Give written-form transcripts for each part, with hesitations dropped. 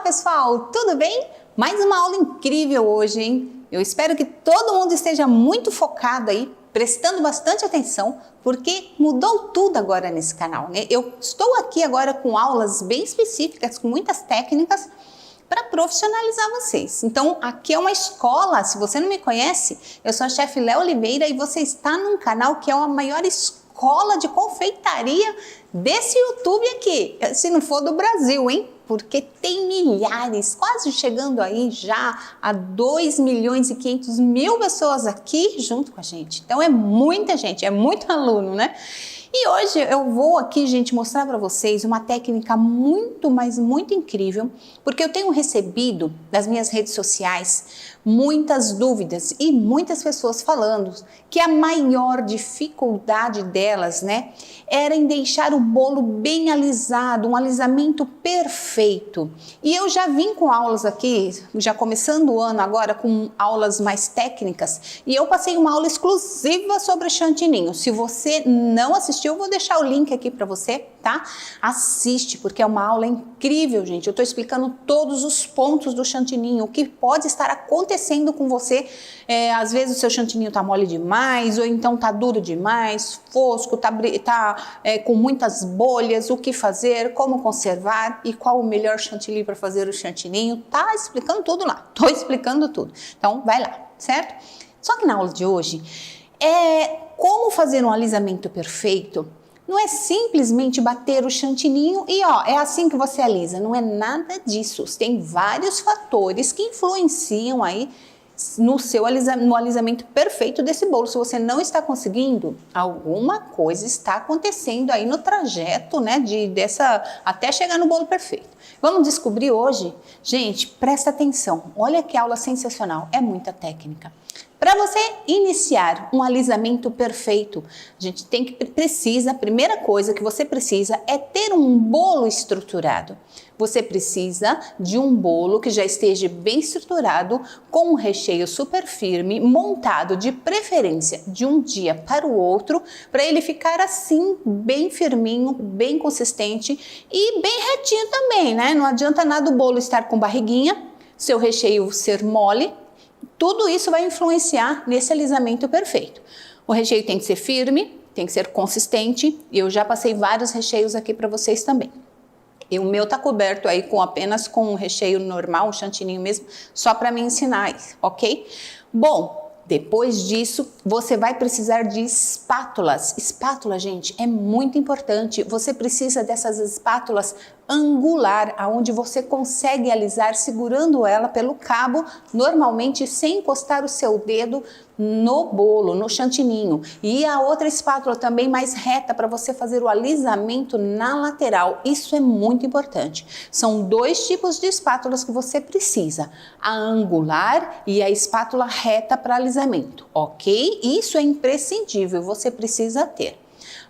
pessoal, tudo bem? Mais uma aula incrível hoje, hein? Eu espero que todo mundo esteja muito focado aí, prestando bastante atenção, porque mudou tudo agora nesse canal, né? Eu estou aqui agora com aulas bem específicas, com muitas técnicas para profissionalizar vocês. Então, aqui é uma escola, se você não me conhece, eu sou a chefe Léa Oliveira e você está num canal que é a maior escola de confeitaria desse YouTube aqui, se não for do Brasil, hein? Porque tem milhares, quase chegando aí já a 2.500.000 pessoas aqui junto com a gente. Então é muita gente, é muito aluno, né? E hoje eu vou aqui, gente, mostrar para vocês uma técnica muito, mas muito incrível, porque eu tenho recebido das minhas redes sociais muitas dúvidas e muitas pessoas falando que a maior dificuldade delas, né, era em deixar o bolo bem alisado, um alisamento perfeito. E eu já vim com aulas aqui, já começando o ano agora com aulas mais técnicas, e eu passei uma aula exclusiva sobre o chantininho. Se você não assistiu, eu vou deixar o link aqui para você, tá? Assiste, porque é uma aula incrível, gente. Eu estou explicando todos os pontos do chantininho, o que pode estar acontecendo com você. Às vezes o seu chantininho tá mole demais, ou então tá duro demais, fosco, tá com muitas bolhas, o que fazer, como conservar e qual o melhor chantilly para fazer o chantininho. Tá explicando tudo lá, tô explicando tudo. Então vai lá, certo? Só que na aula de hoje como fazer um alisamento perfeito. Não é simplesmente bater o chantininho e é assim que você alisa, não é nada disso. Tem vários fatores que influenciam aí no alisamento perfeito desse bolo. Se você não está conseguindo, alguma coisa está acontecendo aí no trajeto, né, até chegar no bolo perfeito. Vamos descobrir hoje? Gente, presta atenção, olha que aula sensacional, é muita técnica. Para você iniciar um alisamento perfeito, a gente a primeira coisa que você precisa é ter um bolo estruturado. Você precisa de um bolo que já esteja bem estruturado, com um recheio super firme, montado de preferência de um dia para o outro, para ele ficar assim, bem firminho, bem consistente e bem retinho também, né? Não adianta nada o bolo estar com barriguinha, seu recheio ser mole. Tudo isso vai influenciar nesse alisamento perfeito. O recheio tem que ser firme, tem que ser consistente. Eu já passei vários recheios aqui para vocês também. E o meu tá coberto aí apenas com um recheio normal, um chantininho mesmo, só para me ensinar, ok? Bom, depois disso, você vai precisar de espátulas. Espátula, gente, é muito importante. Você precisa dessas espátulas angular, aonde você consegue alisar segurando ela pelo cabo, normalmente sem encostar o seu dedo no bolo, no chantininho. E a outra espátula também mais reta para você fazer o alisamento na lateral. Isso é muito importante. São dois tipos de espátulas que você precisa: a angular e a espátula reta para alisamento, ok? Isso é imprescindível, você precisa ter.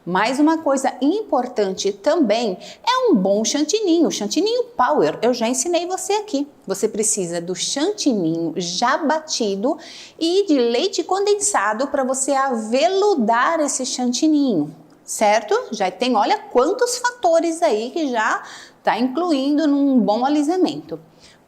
Mais uma coisa importante também é um bom chantininho, chantininho power. Eu já ensinei você aqui. Você precisa do chantininho já batido e de leite condensado para você aveludar esse chantininho, certo? Já tem, olha quantos fatores aí que já está incluindo num bom alisamento.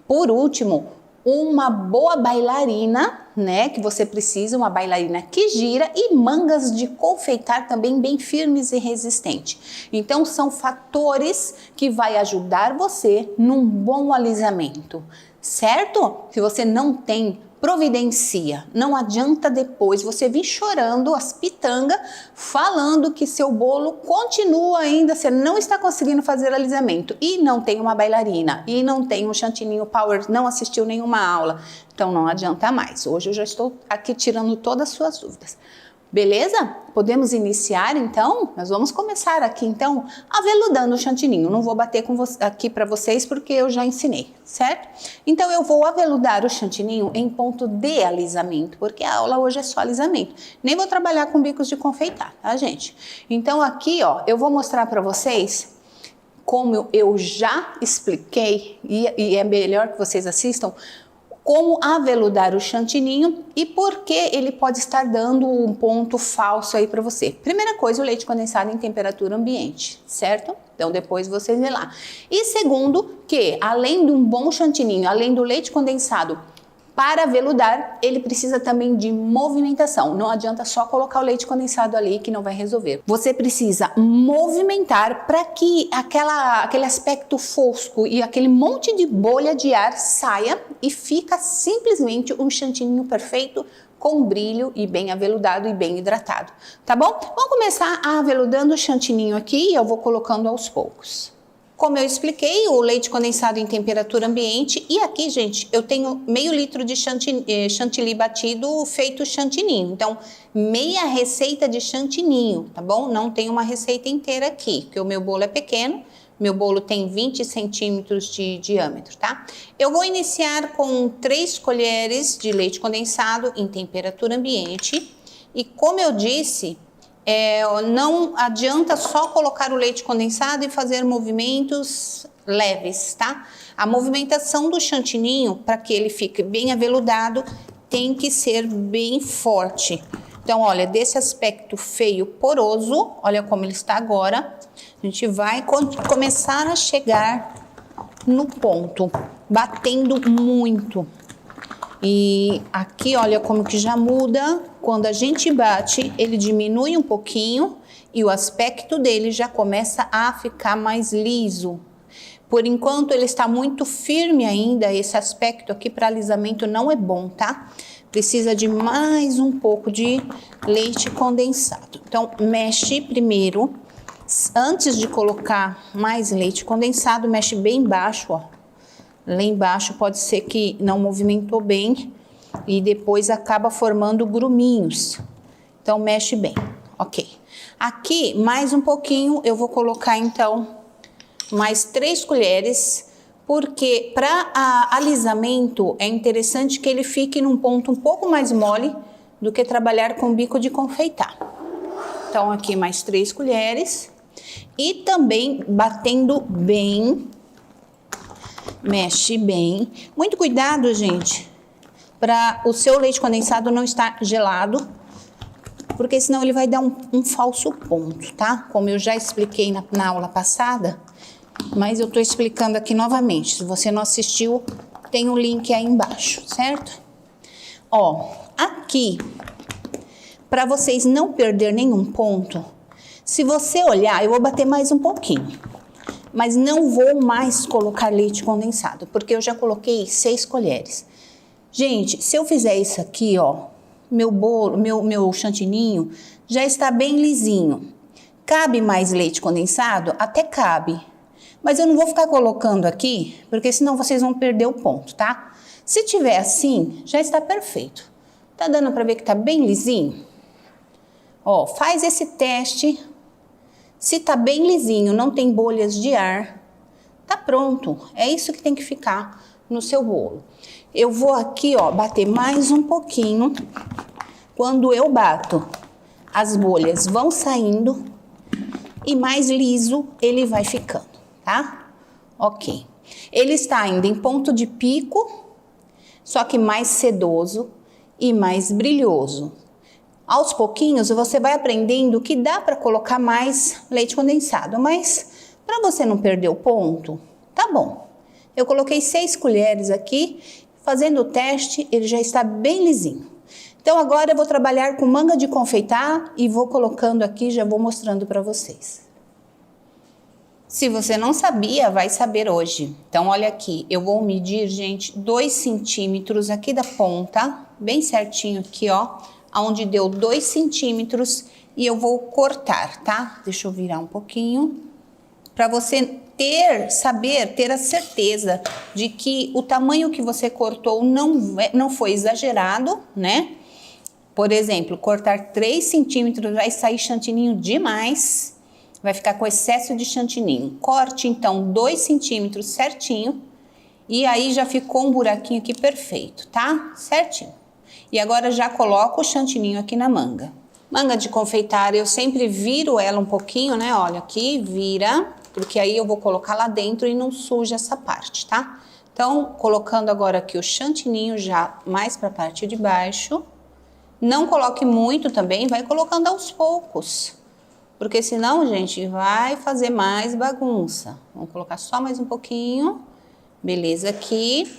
Por último, uma boa bailarina, né, que você precisa, uma bailarina que gira, e mangas de confeitar também bem firmes e resistentes. Então são fatores que vai ajudar você num bom alisamento, certo? Se você não tem, providencia. Não adianta depois você vir chorando as pitangas, falando que seu bolo continua ainda, você não está conseguindo fazer alisamento e não tem uma bailarina e não tem um chantininho power, não assistiu nenhuma aula. Então não adianta mais. Hoje eu já estou aqui tirando todas as suas dúvidas. Beleza? Podemos iniciar então? Nós vamos começar aqui então aveludando o chantininho. Não vou bater aqui para vocês porque eu já ensinei, certo? Então eu vou aveludar o chantininho em ponto de alisamento, porque a aula hoje é só alisamento. Nem vou trabalhar com bicos de confeitar, tá, gente? Então aqui, eu vou mostrar para vocês como eu já expliquei, e é melhor que vocês assistam, como aveludar o chantininho e por que ele pode estar dando um ponto falso aí para você. Primeira coisa, o leite condensado em temperatura ambiente, certo? Então depois vocês vê lá. E segundo, que além de um bom chantininho, além do leite condensado para aveludar, ele precisa também de movimentação. Não adianta só colocar o leite condensado ali que não vai resolver. Você precisa movimentar para que aquele aspecto fosco e aquele monte de bolha de ar saia e fica simplesmente um chantininho perfeito com brilho e bem aveludado e bem hidratado, tá bom? Vamos começar aveludando o chantininho aqui e eu vou colocando aos poucos. Como eu expliquei, o leite condensado em temperatura ambiente e aqui, gente, eu tenho meio litro de chantilly batido feito chantininho. Então, meia receita de chantininho, tá bom? Não tem uma receita inteira aqui, porque o meu bolo é pequeno. Meu bolo tem 20 centímetros de diâmetro, tá? Eu vou iniciar com 3 colheres de leite condensado em temperatura ambiente. E como eu disse, não adianta só colocar o leite condensado e fazer movimentos leves, tá? A movimentação do chantininho, para que ele fique bem aveludado, tem que ser bem forte. Então, olha, desse aspecto feio, poroso, olha como ele está agora, a gente vai começar a chegar no ponto, batendo muito. E aqui, olha como que já muda, quando a gente bate, ele diminui um pouquinho e o aspecto dele já começa a ficar mais liso. Por enquanto ele está muito firme ainda, esse aspecto aqui para alisamento não é bom, tá? Precisa de mais um pouco de leite condensado. Então, mexe primeiro, antes de colocar mais leite condensado, mexe bem baixo, ó. Lá embaixo pode ser que não movimentou bem e depois acaba formando gruminhos. Então, mexe bem, ok. Aqui, mais um pouquinho, eu vou colocar então mais 3 colheres, porque para alisamento é interessante que ele fique num ponto um pouco mais mole do que trabalhar com bico de confeitar. Então, aqui mais 3 colheres e também batendo bem. Mexe bem. Muito cuidado, gente, para o seu leite condensado não estar gelado, porque senão ele vai dar um falso ponto, tá? Como eu já expliquei na aula passada, mas eu tô explicando aqui novamente. Se você não assistiu, tem um link aí embaixo, certo? Ó, aqui, para vocês não perder nenhum ponto, se você olhar, eu vou bater mais um pouquinho. Mas não vou mais colocar leite condensado, porque eu já coloquei 6 colheres. Gente, se eu fizer isso aqui, ó, meu bolo, meu chantininho já está bem lisinho. Cabe mais leite condensado? Até cabe. Mas eu não vou ficar colocando aqui, porque senão vocês vão perder o ponto, tá? Se tiver assim, já está perfeito. Tá dando para ver que tá bem lisinho? Ó, faz esse teste. Se tá bem lisinho, não tem bolhas de ar, tá pronto. É isso que tem que ficar no seu bolo. Eu vou aqui, ó, bater mais um pouquinho. Quando eu bato, as bolhas vão saindo e mais liso ele vai ficando, tá? Ok. Ele está ainda em ponto de pico, só que mais sedoso e mais brilhoso. Aos pouquinhos você vai aprendendo que dá para colocar mais leite condensado, mas para você não perder o ponto, tá bom. Eu coloquei 6 colheres aqui, fazendo o teste, ele já está bem lisinho. Então agora eu vou trabalhar com manga de confeitar e vou colocando aqui, já vou mostrando para vocês. Se você não sabia, vai saber hoje. Então olha aqui, eu vou medir, gente, 2 centímetros aqui da ponta, bem certinho aqui, ó. Onde deu 2 centímetros e eu vou cortar, tá? Deixa eu virar um pouquinho. Para você ter a certeza de que o tamanho que você cortou não foi exagerado, né? Por exemplo, cortar 3 centímetros vai sair chantininho demais, vai ficar com excesso de chantininho. Corte, então, 2 centímetros certinho e aí já ficou um buraquinho aqui perfeito, tá? Certinho. E agora já coloco o chantininho aqui na manga. Manga de confeitar, eu sempre viro ela um pouquinho, né? Olha aqui, vira, porque aí eu vou colocar lá dentro e não suja essa parte, tá? Então, colocando agora aqui o chantininho já mais para a parte de baixo. Não coloque muito também, vai colocando aos poucos. Porque senão, gente, vai fazer mais bagunça. Vamos colocar só mais um pouquinho. Beleza, aqui.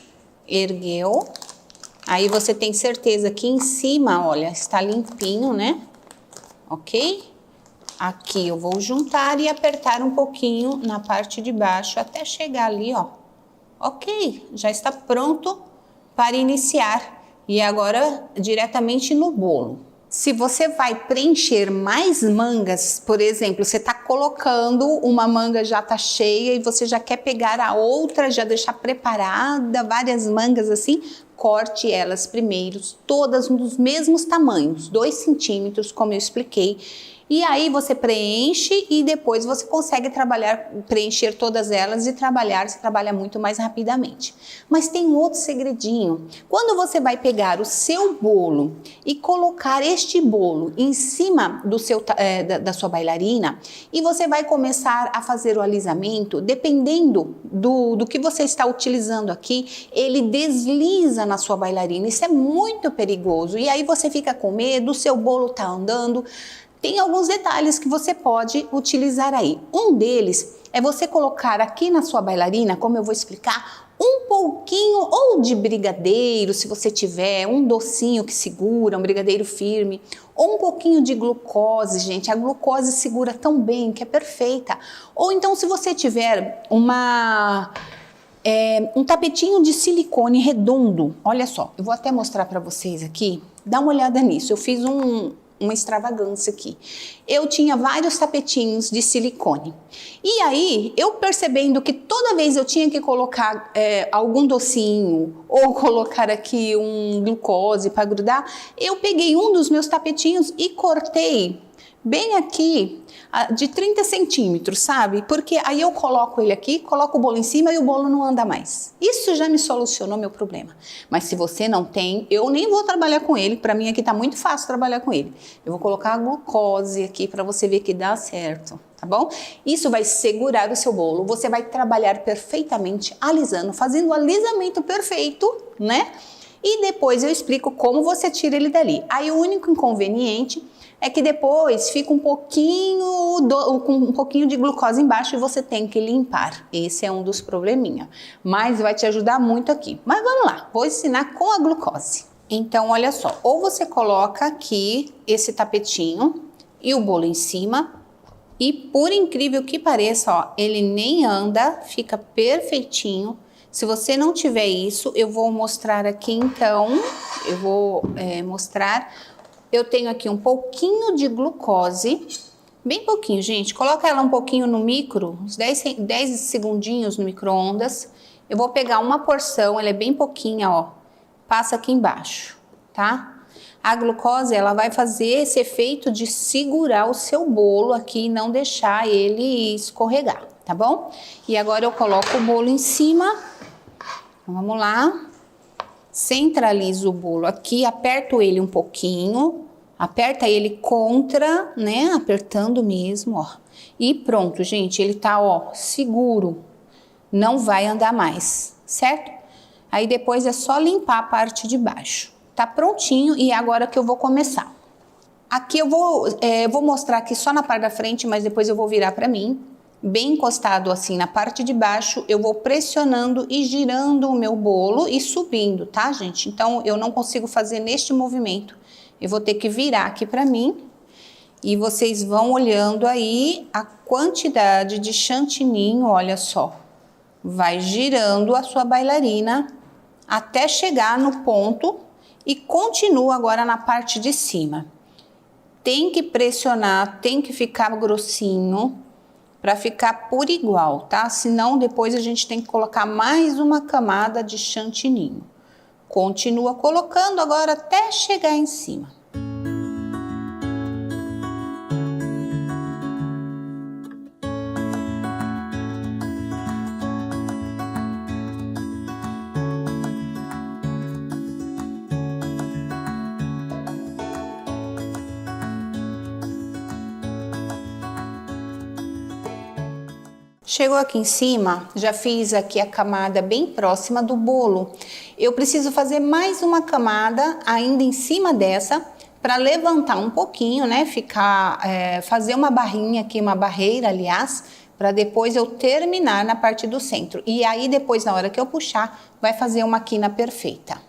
Ergueu. Aí você tem certeza que em cima, olha, está limpinho, né? Ok? Aqui eu vou juntar e apertar um pouquinho na parte de baixo até chegar ali, ó. Ok, já está pronto para iniciar. E agora diretamente no bolo. Se você vai preencher mais mangas, por exemplo, você está colocando uma manga já tá cheia e você já quer pegar a outra, já deixar preparada, várias mangas assim, corte elas primeiro, todas dos mesmos tamanhos, 2 centímetros, como eu expliquei. E aí você preenche e depois você consegue preencher todas elas e você trabalha muito mais rapidamente. Mas tem um outro segredinho. Quando você vai pegar o seu bolo e colocar este bolo em cima da sua bailarina e você vai começar a fazer o alisamento, dependendo do que você está utilizando aqui, ele desliza na sua bailarina. Isso é muito perigoso e aí você fica com medo, o seu bolo tá andando. Tem alguns detalhes que você pode utilizar aí. Um deles é você colocar aqui na sua bailarina, como eu vou explicar, um pouquinho ou de brigadeiro, se você tiver, um docinho que segura, um brigadeiro firme, ou um pouquinho de glucose, gente. A glucose segura tão bem que é perfeita. Ou então se você tiver um tapetinho de silicone redondo, olha só, eu vou até mostrar para vocês aqui, dá uma olhada nisso. Eu fiz uma extravagância aqui. Eu tinha vários tapetinhos de silicone. E aí, eu percebendo que toda vez eu tinha que colocar algum docinho ou colocar aqui um glucose para grudar, eu peguei um dos meus tapetinhos e cortei bem aqui de 30 centímetros, sabe? Porque aí eu coloco ele aqui, coloco o bolo em cima e o bolo não anda mais. Isso já me solucionou meu problema. Mas se você não tem, eu nem vou trabalhar com ele. Para mim aqui tá muito fácil trabalhar com ele. Eu vou colocar a glucose aqui para você ver que dá certo, tá bom? Isso vai segurar o seu bolo. Você vai trabalhar perfeitamente alisando, fazendo o alisamento perfeito, né? E depois eu explico como você tira ele dali. Aí o único inconveniente é que depois fica um pouquinho de glucose embaixo e você tem que limpar. Esse é um dos probleminha, mas vai te ajudar muito aqui. Mas vamos lá, vou ensinar com a glucose. Então, olha só, ou você coloca aqui esse tapetinho e o bolo em cima e por incrível que pareça, ó, ele nem anda, fica perfeitinho. Se você não tiver isso, eu vou mostrar aqui então, eu vou mostrar. Eu tenho aqui um pouquinho de glucose, bem pouquinho, gente. Coloca ela um pouquinho no micro, uns 10 segundinhos no micro-ondas. Eu vou pegar uma porção, ela é bem pouquinha, ó. Passa aqui embaixo, tá? A glucose, ela vai fazer esse efeito de segurar o seu bolo aqui e não deixar ele escorregar, tá bom? E agora eu coloco o bolo em cima. Vamos lá. Centralizo o bolo aqui, aperto ele um pouquinho, aperta ele contra, né, apertando mesmo, ó. E pronto, gente, ele tá, ó, seguro, não vai andar mais, certo? Aí depois é só limpar a parte de baixo. Tá prontinho e é agora que eu vou começar. Aqui eu vou mostrar aqui só na parte da frente, mas depois eu vou virar pra mim. Bem encostado assim na parte de baixo, eu vou pressionando e girando o meu bolo e subindo, tá, gente? Então, eu não consigo fazer neste movimento. Eu vou ter que virar aqui pra mim e vocês vão olhando aí a quantidade de chantininho, olha só. Vai girando a sua bailarina até chegar no ponto e continua agora na parte de cima. Tem que pressionar, tem que ficar grossinho, para ficar por igual, tá? Senão depois a gente tem que colocar mais uma camada de chantininho. Continua colocando agora até chegar em cima. Chegou aqui em cima, já fiz aqui a camada bem próxima do bolo. Eu preciso fazer mais uma camada ainda em cima dessa, para levantar um pouquinho, né? Fazer uma barrinha aqui, uma barreira, aliás, para depois eu terminar na parte do centro. E aí depois, na hora que eu puxar, vai fazer uma quina perfeita.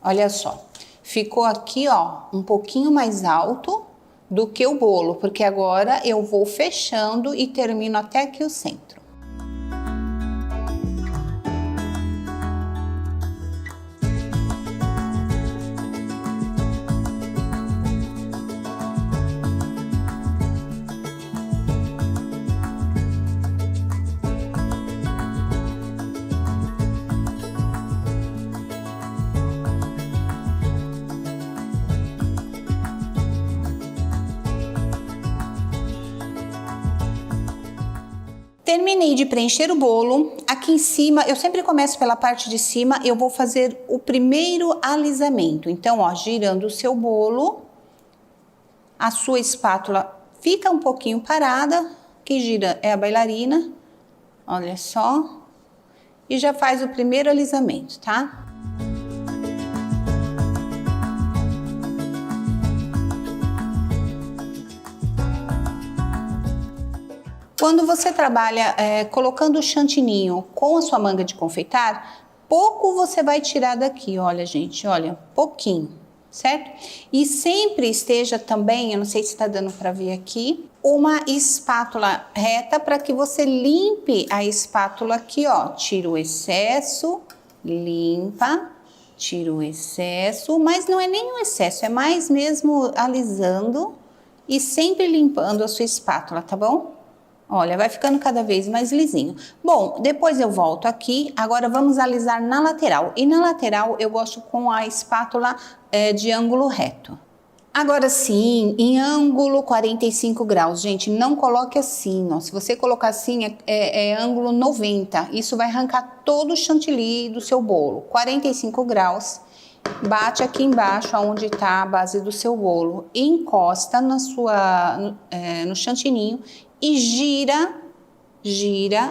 Olha só, ficou aqui, ó, um pouquinho mais alto do que o bolo, porque agora eu vou fechando e termino até aqui o centro. Terminei de preencher o bolo. Aqui em cima, eu sempre começo pela parte de cima, eu vou fazer o primeiro alisamento. Então, ó, girando o seu bolo, a sua espátula fica um pouquinho parada, quem gira é a bailarina, olha só, e já faz o primeiro alisamento, tá? Quando você trabalha colocando o chantininho com a sua manga de confeitar, pouco você vai tirar daqui, olha gente, olha, pouquinho, certo? E sempre esteja também, eu não sei se está dando para ver aqui, uma espátula reta para que você limpe a espátula aqui, ó, tira o excesso, limpa, tira o excesso, mas não é nem o excesso, é mais mesmo alisando e sempre limpando a sua espátula, tá bom? Olha, vai ficando cada vez mais lisinho. Bom, depois eu volto aqui, agora vamos alisar na lateral. E na lateral eu gosto com a espátula de ângulo reto. Agora sim, em ângulo 45 graus, gente, não coloque assim, ó. Se você colocar assim, é ângulo 90. Isso vai arrancar todo o chantilly do seu bolo. 45 graus, bate aqui embaixo, onde está a base do seu bolo. E encosta no chantininho e gira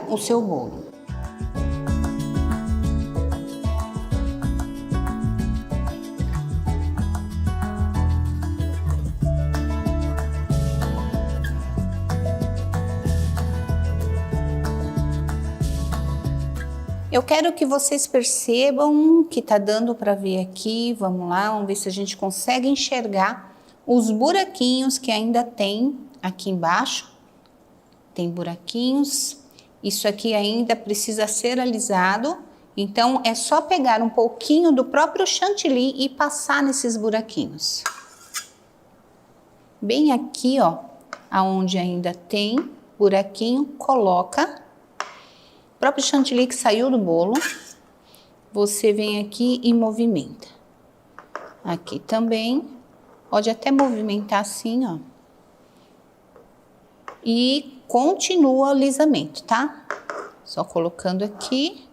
o seu bolo. Eu quero que vocês percebam que tá dando para ver aqui, vamos lá, vamos ver se a gente consegue enxergar os buraquinhos que ainda tem aqui embaixo. Tem buraquinhos, isso aqui ainda precisa ser alisado, então é só pegar um pouquinho do próprio chantilly e passar nesses buraquinhos. Bem aqui, ó, aonde ainda tem buraquinho, coloca o próprio chantilly que saiu do bolo, você vem aqui e movimenta. Aqui também, pode até movimentar assim, ó. E continua o alisamento, tá? Só colocando aqui.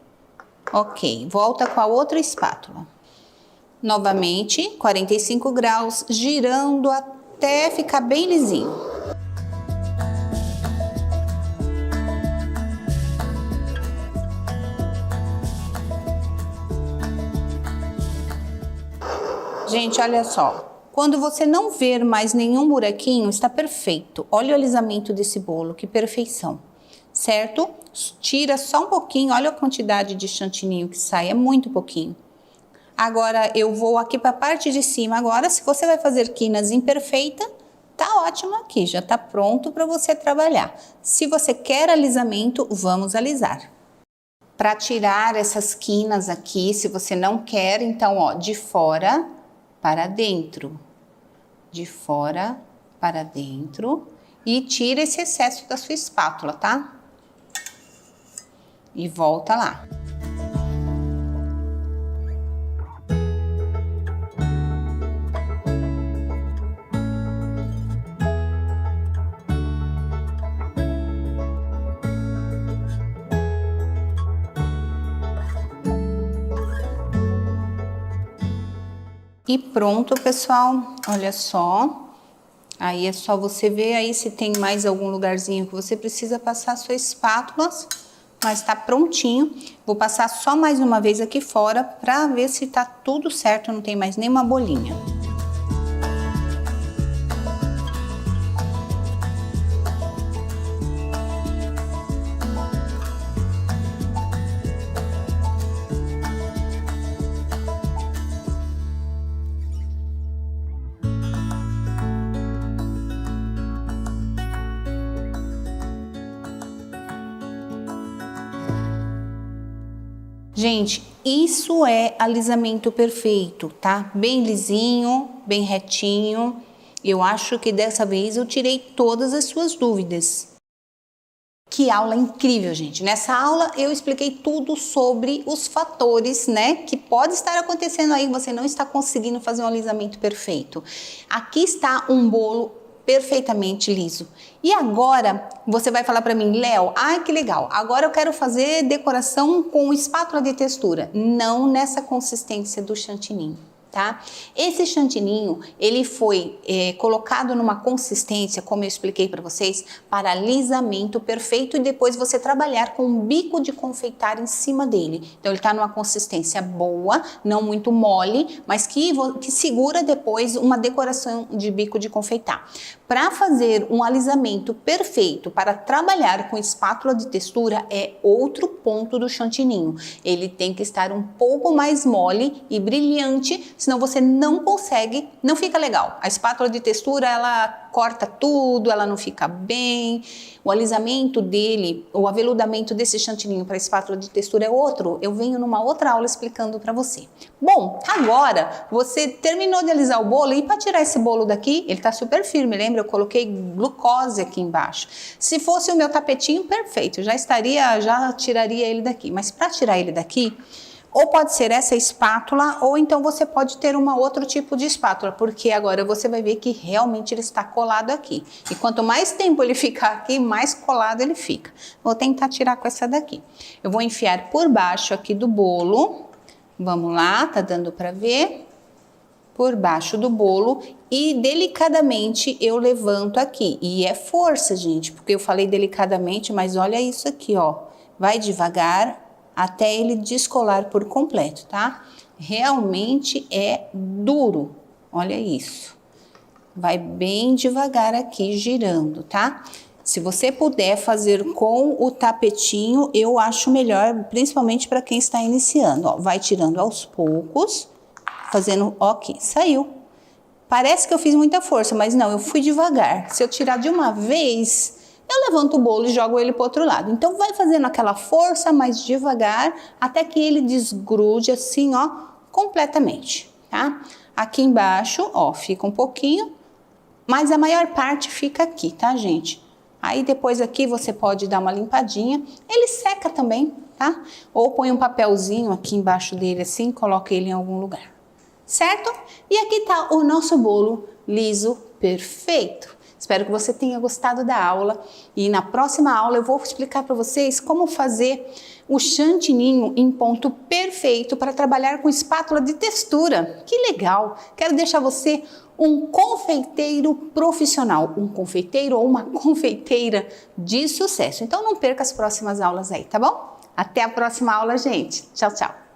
Ok, volta com a outra espátula. Novamente, 45 graus, girando até ficar bem lisinho. Gente, olha só. Quando você não ver mais nenhum buraquinho, está perfeito. Olha o alisamento desse bolo, que perfeição, certo? Tira só um pouquinho, olha a quantidade de chantininho que sai, é muito pouquinho. Agora eu vou aqui para a parte de cima agora, se você vai fazer quinas imperfeita, tá ótimo aqui, já tá pronto para você trabalhar. Se você quer alisamento, vamos alisar. Para tirar essas quinas aqui, se você não quer, então ó, de fora para dentro. De fora para dentro e tira esse excesso da sua espátula, tá? E volta lá. E pronto, pessoal, olha só. Aí é só você ver aí se tem mais algum lugarzinho que você precisa passar a sua espátula, mas tá prontinho. Vou passar só mais uma vez aqui fora pra ver se tá tudo certo, não tem mais nenhuma bolinha. Gente, isso é alisamento perfeito, tá? Bem lisinho, bem retinho. Eu acho que dessa vez eu tirei todas as suas dúvidas. Que aula incrível, gente. Nessa aula eu expliquei tudo sobre os fatores, né, que pode estar acontecendo aí, você não está conseguindo fazer um alisamento perfeito. Aqui está um bolo perfeitamente liso. E agora você vai falar para mim, Léo, ai que legal, agora eu quero fazer decoração com espátula de textura. Não nessa consistência do chantininho, tá? Esse chantininho, ele foi colocado numa consistência, como eu expliquei para vocês, para alisamento perfeito e depois você trabalhar com um bico de confeitar em cima dele. Então ele tá numa consistência boa, não muito mole, mas que segura depois uma decoração de bico de confeitar. Para fazer um alisamento perfeito, para trabalhar com espátula de textura, é outro ponto do chantininho. Ele tem que estar um pouco mais mole e brilhante, senão você não consegue, não fica legal. A espátula de textura, ela corta tudo, ela não fica bem. O alisamento dele, o aveludamento desse chantininho para espátula de textura é outro. Eu venho numa outra aula explicando para você. Bom, agora você terminou de alisar o bolo e para tirar esse bolo daqui, ele tá super firme, lembra? Eu coloquei glucose aqui embaixo. Se fosse o meu tapetinho, perfeito, já tiraria ele daqui. Mas para tirar ele daqui, ou pode ser essa espátula, ou então você pode ter outro tipo de espátula, porque agora você vai ver que realmente ele está colado aqui. E quanto mais tempo ele ficar aqui, mais colado ele fica. Vou tentar tirar com essa daqui. Eu vou enfiar por baixo aqui do bolo. Vamos lá, tá dando para ver? Por baixo do bolo e delicadamente eu levanto aqui. E é força, gente, porque eu falei delicadamente, mas olha isso aqui, ó. Vai devagar até ele descolar por completo, tá? Realmente é duro, olha isso. Vai bem devagar aqui, girando, tá? Se você puder fazer com o tapetinho, eu acho melhor, principalmente para quem está iniciando, ó. Vai tirando aos poucos, fazendo, ó, aqui, saiu. Parece que eu fiz muita força, mas não, eu fui devagar. Se eu tirar de uma vez, eu levanto o bolo e jogo ele para o outro lado. Então, vai fazendo aquela força mais devagar, até que ele desgrude assim, ó, completamente, tá? Aqui embaixo, ó, fica um pouquinho, mas a maior parte fica aqui, tá, gente? Aí, depois aqui, você pode dar uma limpadinha. Ele seca também, tá? Ou põe um papelzinho aqui embaixo dele assim, coloca ele em algum lugar, certo? E aqui tá o nosso bolo liso perfeito. Espero que você tenha gostado da aula e na próxima aula eu vou explicar para vocês como fazer o chantininho em ponto perfeito para trabalhar com espátula de textura. Que legal! Quero deixar você um confeiteiro profissional, um confeiteiro ou uma confeiteira de sucesso. Então não perca as próximas aulas aí, tá bom? Até a próxima aula, gente. Tchau, tchau!